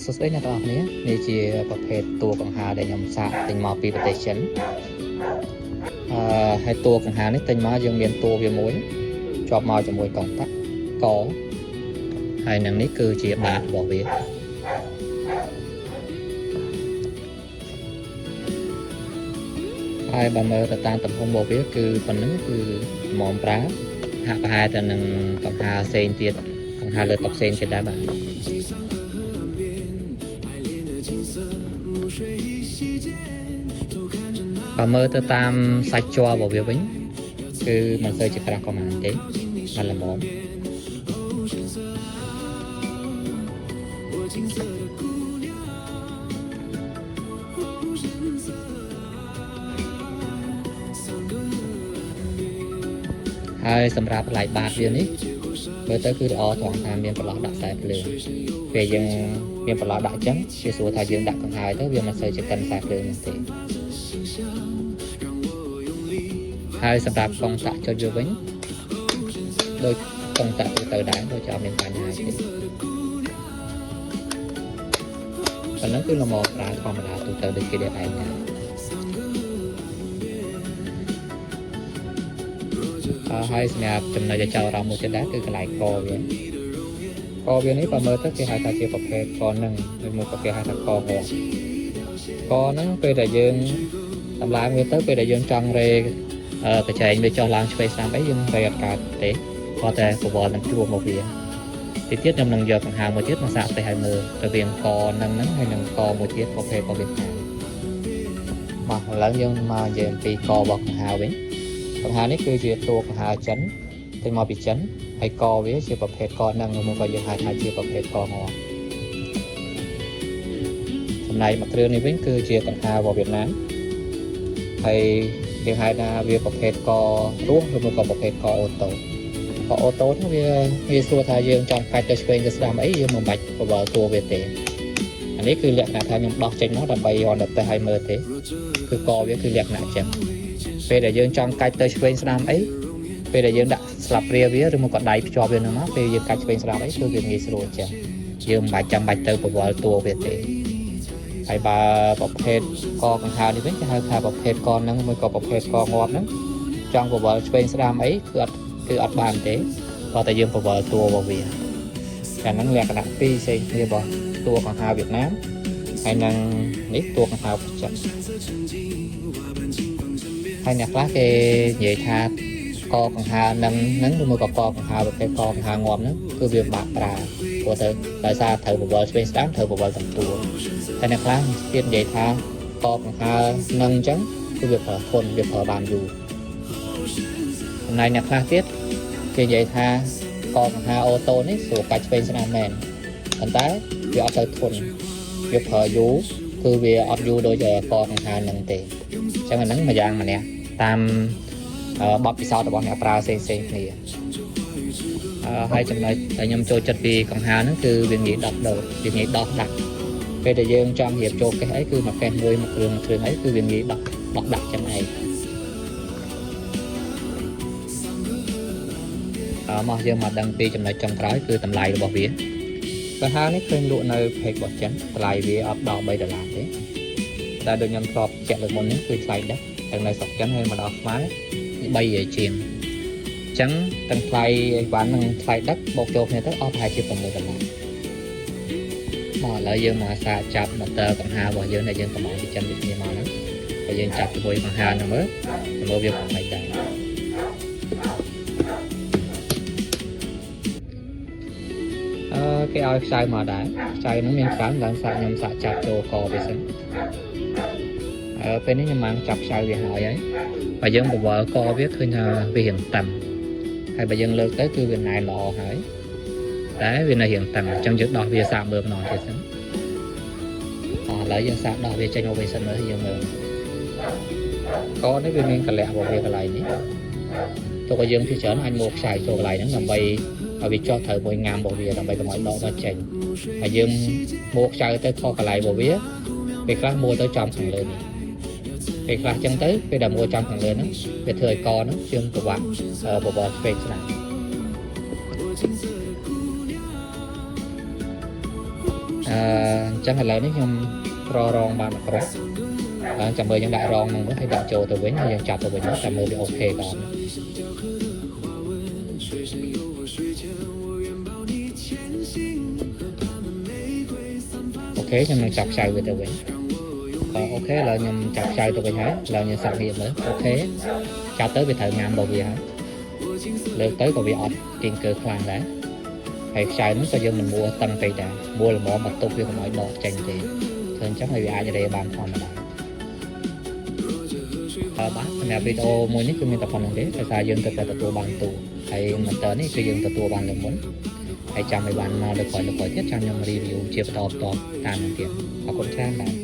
សួស្តីអ្នកទាំងអស់គ្នានេះជាប្រភេទតួកង្ហារដែលខ្ញុំសាកទិញមកពីប្រទេសចិនហើយតួកង្ហារនេះទិញមកយើងមានតួវាមួយជាប់មកជាមួយកងតាក់កហើយនឹងនេះគឺជាបាតរបស់វាហើយបើមើលទៅតាមទំហំរបស់វាគឺប៉ុណ្ណឹងគឺល្មមប្រើហាក់ប្រហែលទៅនឹងកង្ហារផ្សេងទៀតកង្ហារលើតុផ្សេងទៀតដែរបាទបើមើលទៅតាមសាច់ជ័ររបស់វាវិញគឺមិនសូវជាក្រាស់ក៏មិនទេមិនល្មមហើយសម្រាប់ផ្លែបាតវានេះមើលទៅគឺល្អត្រង់ថាមានប្រឡោះដាក់ខ្សែភ្លើងពេលយើងមានប្រឡោះដាក់ចឹងជាស្រួលថាយើងដាក់កង្ហារទៅវាមិនសូវជាកិនខ្សែភ្លើងនោះទេហើយសម្រាប់កងតាក់ចុចវាវិញដូចកងតាក់ទៅដែរដូចជាអត់មានបញ្ហាទេប៉ុណ្ណឹងគឺល្មមប្រើធម្មតាទៅដូចគេដែរឯងដែរហើយសម្រាប់ចំណុចដែលចោលអារម្មណ៍មួយទៀតដែរគឺកន្លែងកវានេះបើមើលទៅគេហៅថាជាប្រភេទកនឹងឬមួយក៏គេហៅថាកងងកហ្នឹងពេលដែលយើងតម្លើងវាទៅពេលដែលយើងចង់រេកញ្ចែងវាចុះឡើងឆ្វេងស្ដាំអីយើងរេអត់កើតទេគាត់តែប្រវល់នឹងជួបមកវាទីទៀតខ្ញុំនឹងយកកង្ហារមួយទៀតមកសាកទៅឲ្យមើលរវាងកនឹងហើយនឹងកមួយទៀតប្រភេទក៏វាខាងមកឥឡូវយើងមកនិយាយអំពីករបស់កង្ហារវិញកង្ហារនេះគឺជាតួកង្ហារចិនទិញមកពីចិនហើយកវាជាប្រភេទកនឹងឬមួយក៏យើងហៅថាជាប្រភេទកងចំណែកមួយគ្រឿងនេះវិញគឺជាកង្ហាររបស់វៀតណាមហើយយើងហៅថាវាប្រភេទករស់ឬមួយក៏ប្រភេទកអូតូហ្នឹងវាស្រួលថាយើងចង់កាច់ទៅឆ្វេងទៅស្ដាំអីយើងមិនបាច់ប្រវល់តួវាទេអានេះគឺលក្ខណៈថាខ្ញុំដោះចេញមកដើម្បីយកទៅឲ្យមើលទេគឺកវាគឺលក្ខណៈអញ្ចឹងពេលដែលយើងចង់កាច់ទៅឆ្វេងស្ដាំអីពេលដែលយើងដាក់ស្លាបព្រាវាឬមកក៏ដៃភ្ជាប់វានឹងមកពេលយើងកាច់ឆ្វេងស្ដាំអីគឺវាងាយស្រួលអញ្ចឹងយើងមិនបាច់ចាំបាច់ទៅប្រវល់តួវាទេហើយបើប្រភេទកកង្ហារនេះវិញគេហៅថាប្រភេទកនឹងមួយក៏ប្រភេទកងាប់ហ្នឹងចង់ប្រវល់ឆ្វេងស្ដាំអីគឺអត់បានទេគាត់តែយើងប្រវល់តួរបស់វាតែហ្នឹងលក្ខណៈពីរផ្សេងគ្នារបស់តួកង្ហារវៀតណាមហើយនឹងនេះតួកង្ហារចិនហើយអ្នកខ្លះគេនិយាយថាកកង្ហារហ្នឹងឬមួយក៏កកង្ហារប្រភេទកកង្ហារងាប់ហ្នឹងគឺវាបាក់ប្រើព្រោះទៅដោយសារត្រូវប្រវល់ឆ្វេងស្ដាំត្រូវប្រវល់ទាំងតួតែអ្នកខ្លះទៀតនិយាយថាកកង្ហារហ្នឹងអញ្ចឹងគឺវាប្រើធន់វាប្រើបានយូរចំណែកអ្នកខ្លះទៀតគេនិយាយថាកកង្ហារអូតូនេះស្រួលកាច់ឆ្វេងស្ដាំមែនប៉ុន្តែវាអត់ទៅធន់វាប្រើយូរគឺវាអត់យូរដូចកកង្ហារហ្នឹងទេអញ្ចឹងអាហ្នឹងមួយយ៉ាងម្នាក់តាមបទពិសោធន៍របស់អ្នកប្រើផ្សេងគ្នាហើយចំណុចដែលខ្ញុំចូលចិត្តពីកង្ហារហ្នឹងគឺវាងាយដោះវាងាយដោះដាក់ពេលដែលយើងចង់រៀបចូលកេះអីគឺមកកេះមួយគ្រឿងអីគឺវាងាយដោះដាក់ចឹងឯងមកយើងមកដឹងពីចំណុចចុងក្រោយគឺតម្លៃរបស់វាកង្ហារនេះឃើញលក់នៅ page របស់ចិនតម្លៃវាអត់ដល់$3ទេតែដូចខ្ញុំធ្លាប់ជែកលើមុននេះគឺថ្លៃដែរទាំងនៅស្រុកចិនហើយមកដល់ខ្មែរ$3ជាងអញ្ចឹងទាំងថ្លៃអីវ៉ាន់និងថ្លៃដឹកបូកចូលគ្នាទៅអស់ប្រហែលជា$6មកឥឡូវយើងមកសាកចាប់ motor កង្ហាររបស់យើងដែលយើងកំងពីចិនពីគ្នាមកហ្នឹងហើយយើងចាប់ជាមួយកង្ហារហ្នឹងមើលវាប្រហែលដែរគេឲ្យខ្សែមកដែរខ្សែហ្នឹងមានច្រើនឡើងសាកខ្ញុំសាកចាប់ចូលកវាសិនពេលនេះខ្ញុំបានចាប់ខ្សែវាហើយបើយើងប្រវល់កវាឃើញថាវារៀងតឹងហើយបើយើងលើកទៅគឺវាណែនល្អហើយតែវានៅរៀងតឹងអញ្ចឹងយើងដោះវាសាកមើលម្ដងទៀតសិនឥឡូវយើងសាកដោះវាចេញមកវិញសិនមើលយើងមើលកនេះវាមានកលៈរបស់វាកន្លែងនេះទោះក៏យើងពីច្រើនអាចមកខ្សែចូលកន្លែងហ្នឹងដើម្បីឲ្យវាចោះត្រូវមួយងាំរបស់វាដើម្បីកុំឲ្យដកដល់ចេញហើយយើងមកខ្សែទៅខុសកន្លែងរបស់វាពេលខ្លះមកទៅចំខាងលើនេះពេលខ្លះចឹងទៅពេលដែលមួយចំខាងលើហ្នឹងវាធ្វើឲ្យកហ្នឹងជើងប្រវត្តិបបរឆ្វេងស្ដាំ ហ chẳng là lớn nhưng pro rong bạn pro chẳng bởi những đại rong mình có thể đặt chỗ từ với nhau chặt từ với nó chẳng bởi ok còn ok nhưng mình chặt xài về từ với ok là nhầm chặt xài từ với hết là nhầm sạc điện nữa ok chặt tới về thời ngàn đầu gì hả lên tới còn bị ọt tiền cơ khoan đấy hay xài nó cho dân mình mua tăng cây đà mua là bỏ mặt tục với mọi đọt chành thì thường chắc là vì ai cho đây bàn phòng mà bác nhà video mua nhất cho mình tập phòng đấy phải xài dân từ từ bàn tù hay mình tới này xây dựng từ bàn được muốn hay chăm mấy bạn được khỏi thiết trong nhóm review chia tập tạm tiền họ cũng trang bạn